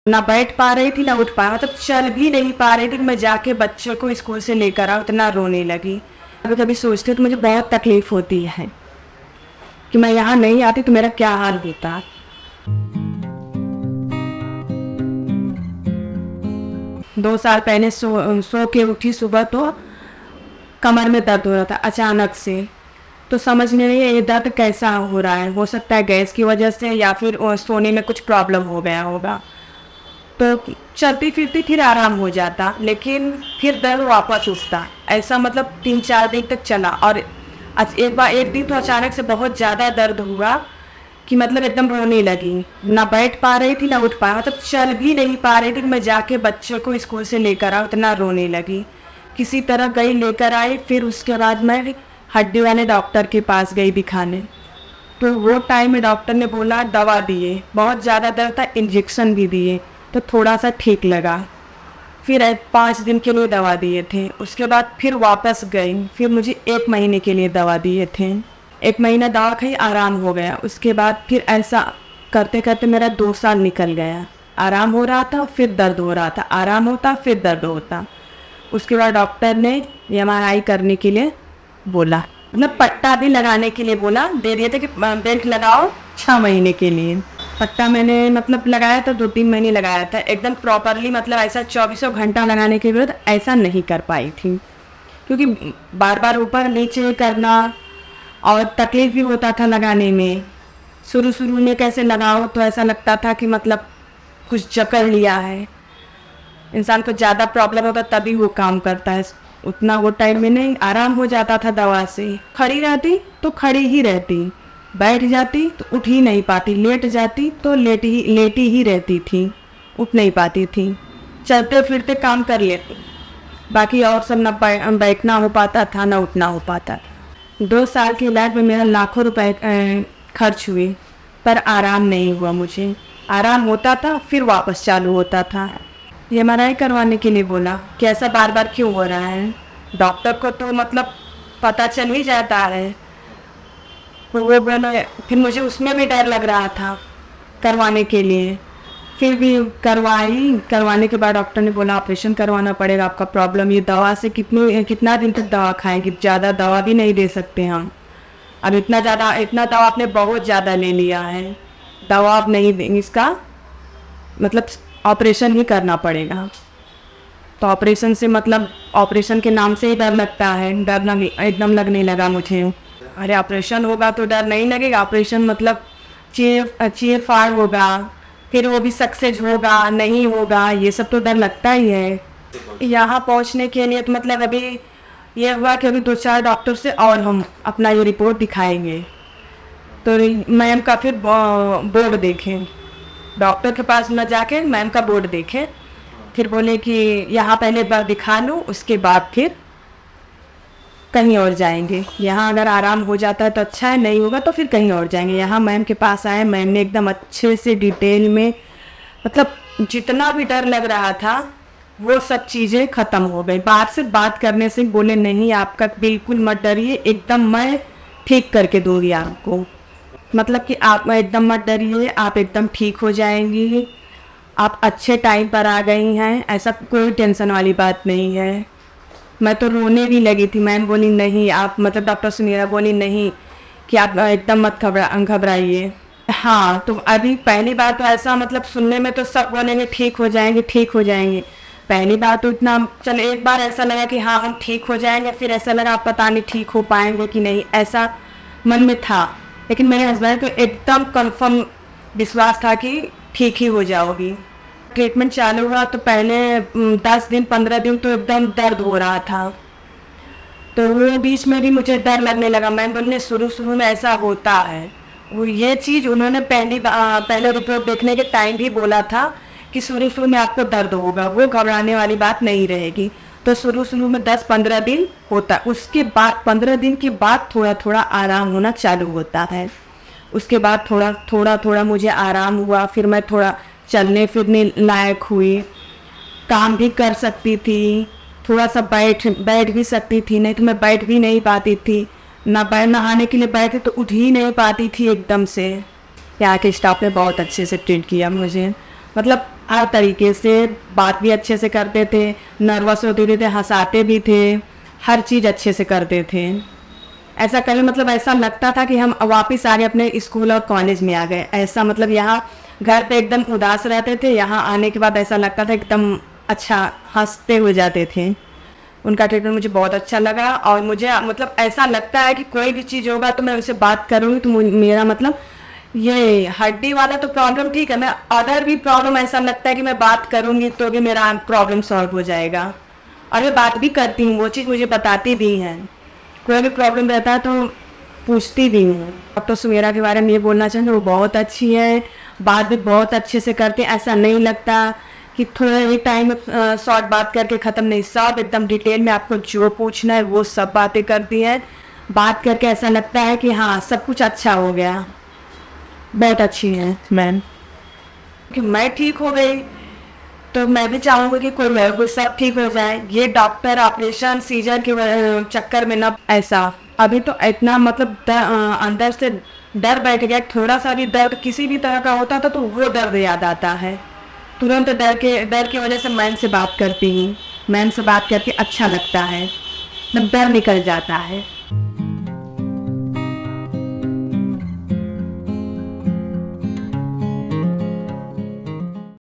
ना बैठ पा रही थी ना उठ पा, मतलब चल भी नहीं पा रही थी कि मैं जाके बच्चों को स्कूल से लेकर आऊँ, इतना रोने लगी। कभी कभी सोचती हूँ तो मुझे बहुत तकलीफ होती है कि मैं यहाँ नहीं आती तो मेरा क्या हाल होता। 2 साल पहले सो के उठी सुबह तो कमर में दर्द हो रहा था अचानक से। तो समझ नहीं रही है ये दर्द कैसा हो रहा है, हो सकता है गैस की वजह से या फिर सोने में कुछ प्रॉब्लम हो गया होगा। तो चलती फिरती फिर आराम हो जाता, लेकिन फिर दर्द वापस उठता। ऐसा मतलब 3-4 दिन तक चला। और एक दिन तो अचानक से बहुत ज़्यादा दर्द हुआ कि मतलब एकदम रोने लगी। ना बैठ पा रही थी ना उठ पा, मतलब चल भी नहीं पा रही थी कि मैं जाके बच्चों को स्कूल से लेकर आऊँ, इतना रोने लगी। किसी तरह गई, लेकर आई। फिर उसके बाद मैं हड्डी वाले डॉक्टर के पास गई दिखाने। तो वो टाइम में डॉक्टर ने बोला, दवा दिए, बहुत ज़्यादा दर्द था, इंजेक्शन भी दिए, तो थोड़ा सा ठीक लगा। फिर 5 दिन के लिए दवा दिए थे। उसके बाद फिर वापस गई, फिर मुझे 1 महीने के लिए दवा दिए थे। 1 महीना दवा खाई, आराम हो गया। उसके बाद फिर ऐसा करते करते मेरा 2 साल निकल गया। आराम हो रहा था, फिर दर्द हो रहा था, आराम होता, फिर दर्द होता। उसके बाद डॉक्टर ने MRI करने के लिए बोला, मतलब पट्टा भी लगाने के लिए बोला, दे दिए थे कि बेल्ट लगाओ 6 महीने के लिए। पट्टा मैंने मतलब लगाया था, 2-3 महीने लगाया था एकदम प्रॉपरली, मतलब ऐसा 24 घंटा लगाने के बाद ऐसा नहीं कर पाई थी, क्योंकि बार बार ऊपर नीचे करना और तकलीफ भी होता था लगाने में। शुरू शुरू में कैसे लगाओ तो ऐसा लगता था कि मतलब कुछ जकड़ लिया है। इंसान को ज़्यादा प्रॉब्लम होता तभी वो काम करता है, उतना वो टाइम में नहीं। आराम हो जाता था दवा से। खड़ी रहती तो खड़ी ही रहती, बैठ जाती तो उठ ही नहीं पाती, लेट जाती तो लेटी ही रहती थी, उठ नहीं पाती थी। चलते फिरते काम कर लेती, बाकी और सब ना बैठना हो पाता था ना उठना हो पाता। 2 साल के इलाज में मेरा लाखों रुपए खर्च हुए, पर आराम नहीं हुआ मुझे। आराम होता था फिर वापस चालू होता था। MRI करवाने के लिए बोला कि ऐसा बार बार क्यों हो रहा है। डॉक्टर को तो मतलब पता चल ही जाता है। वो बोला, फिर मुझे उसमें भी डर लग रहा था करवाने के लिए। फिर भी करवाने के बाद डॉक्टर ने बोला ऑपरेशन करवाना पड़ेगा, आपका प्रॉब्लम ये दवा से कितना दिन तक दवा खाएंगे, ज़्यादा दवा भी नहीं दे सकते हम। अब इतना दवा आपने बहुत ज़्यादा ले लिया है, दवा आप नहीं देंगे, इसका मतलब ऑपरेशन ही करना पड़ेगा। तो ऑपरेशन से मतलब ऑपरेशन के नाम से ही डर लगता है, डर एकदम लगने लगा मुझे। अरे ऑपरेशन होगा तो डर नहीं लगेगा, ऑपरेशन मतलब चीर फाड़ होगा, फिर वो भी सक्सेस होगा नहीं होगा, ये सब तो डर लगता ही है। यहाँ पहुँचने के लिए तो मतलब अभी ये हुआ कि अभी 2-4 डॉक्टर से और हम अपना ये रिपोर्ट दिखाएंगे। तो मैम का फिर बोर्ड देखें, डॉक्टर के पास न जाके मैम का बोर्ड देखें। फिर बोले कि यहाँ पहले बार दिखा लूँ, उसके बाद फिर कहीं और जाएंगे। यहाँ अगर आराम हो जाता है तो अच्छा है, नहीं होगा तो फिर कहीं और जाएंगे। यहाँ मैम के पास आए, मैम ने एकदम अच्छे से डिटेल में, मतलब जितना भी डर लग रहा था वो सब चीज़ें ख़त्म हो गई। बाहर से बात करने से बोले नहीं आपका बिल्कुल मत डरिए, एकदम मैं ठीक करके दूँगी आपको, मतलब कि आप एकदम मत डरिए, आप एकदम ठीक हो जाएंगी, आप अच्छे टाइम पर आ गई हैं, ऐसा कोई टेंशन वाली बात नहीं है। मैं तो रोने भी लगी थी। मैम बोली नहीं आप, मतलब डॉक्टर सुनीरा बोली नहीं कि आप एकदम मत घबराइए। हाँ, तो अभी पहली बार तो ऐसा मतलब सुनने में तो सब बोलेंगे ठीक हो जाएंगे ठीक हो जाएंगे। पहली बार तो इतना चल, एक बार ऐसा लगा कि हाँ हम ठीक हो जाएंगे, फिर ऐसा लगा आप पता नहीं ठीक हो पाएंगे कि नहीं, ऐसा मन में था। लेकिन मेरे हस्बैंड को एकदम कंफर्म विश्वास था कि ठीक ही हो जाओगी। ट्रीटमेंट चालू हुआ तो पहले 10 दिन 15 दिन तो एकदम दर्द हो रहा था, तो वो बीच में भी मुझे डर लगने लगा। मैम बोलने शुरू में ऐसा होता है, वो ये चीज़ उन्होंने पहले रिपोर्ट देखने के टाइम भी बोला था कि शुरू में आपको दर्द होगा, वो घबराने वाली बात नहीं रहेगी। तो शुरू में 10-15 दिन होता, उसके बाद 15 दिन के बाद थोड़ा थोड़ा आराम होना चालू होता है। उसके बाद थोड़ा मुझे आराम हुआ, फिर मैं थोड़ा चलने फिरने लायक हुई, काम भी कर सकती थी, थोड़ा सा बैठ भी सकती थी, नहीं तो मैं बैठ भी नहीं पाती थी। नहाने के लिए बैठे तो उठ ही नहीं पाती थी एकदम से। यहाँ के स्टाफ ने बहुत अच्छे से ट्रीट किया मुझे, मतलब हर तरीके से बात भी अच्छे से करते थे, नर्वस होते भी थे, हँसाते भी थे, हर चीज़ अच्छे से करते थे। ऐसा कभी मतलब ऐसा लगता था कि हम वापस आ गए अपने स्कूल और कॉलेज में आ गए। ऐसा मतलब यहाँ घर पे एकदम उदास रहते थे, यहाँ आने के बाद ऐसा लगता था एकदम अच्छा हँसते हुए जाते थे। उनका ट्रीटमेंट मुझे बहुत अच्छा लगा और मुझे मतलब ऐसा लगता है कि कोई भी चीज़ होगा तो मैं उनसे बात करूँगी तो मेरा मतलब ये हड्डी वाला तो प्रॉब्लम ठीक है, मैं अदर भी प्रॉब्लम ऐसा लगता है कि मैं बात करूँगी तो भी मेरा प्रॉब्लम सॉल्व हो जाएगा। और मैं बात भी करती हूँ, वो चीज़ मुझे बताती भी हैं। कोई भी प्रॉब्लम रहता है तो पूछती भी हूँ। डॉक्टर सुमेरा के बारे में ये बोलना चाहूँगी, वो बहुत अच्छी है, बात भी बहुत अच्छे से करते हैं। ऐसा नहीं लगता कि थोड़ा ही टाइम में शॉर्ट बात करके ख़त्म, नहीं, सब एकदम डिटेल में आपको जो पूछना है वो सब बातें करती है। बात करके ऐसा लगता है कि हाँ सब कुछ अच्छा हो गया। बहुत अच्छी है मैम। कि मैं ठीक हो गई तो मैं भी चाहूँगी कि कोई सब ठीक हो जाए। ये डॉक्टर ऑपरेशन सीजर के चक्कर में ना ऐसा अभी तो इतना मतलब अंदर से डर बैठ गया। थोड़ा सा भी दर्द किसी भी तरह का होता था तो वो दर्द याद आता है तुरंत। डर की वजह से मैम से बात करती हूँ, मैम से बात करके अच्छा लगता है, मतलब डर निकल जाता है।